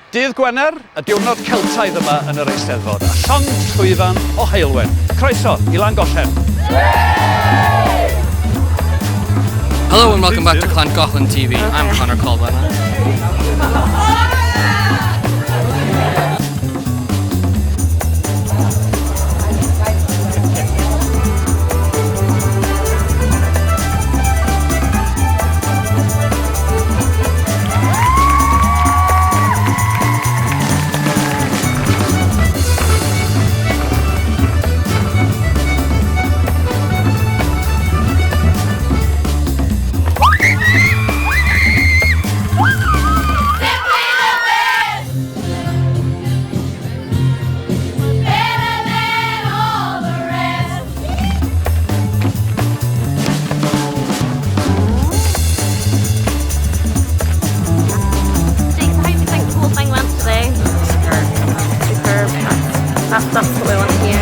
Dydd Gwener, y diwrnod Celtaidd yma yn yr Eisteddfod, a llond llwyfan o heilwen. Croeso i Llangollen. Hello and welcome back to Llangollen TV. I'm Connor Colvin. That's what we want to hear.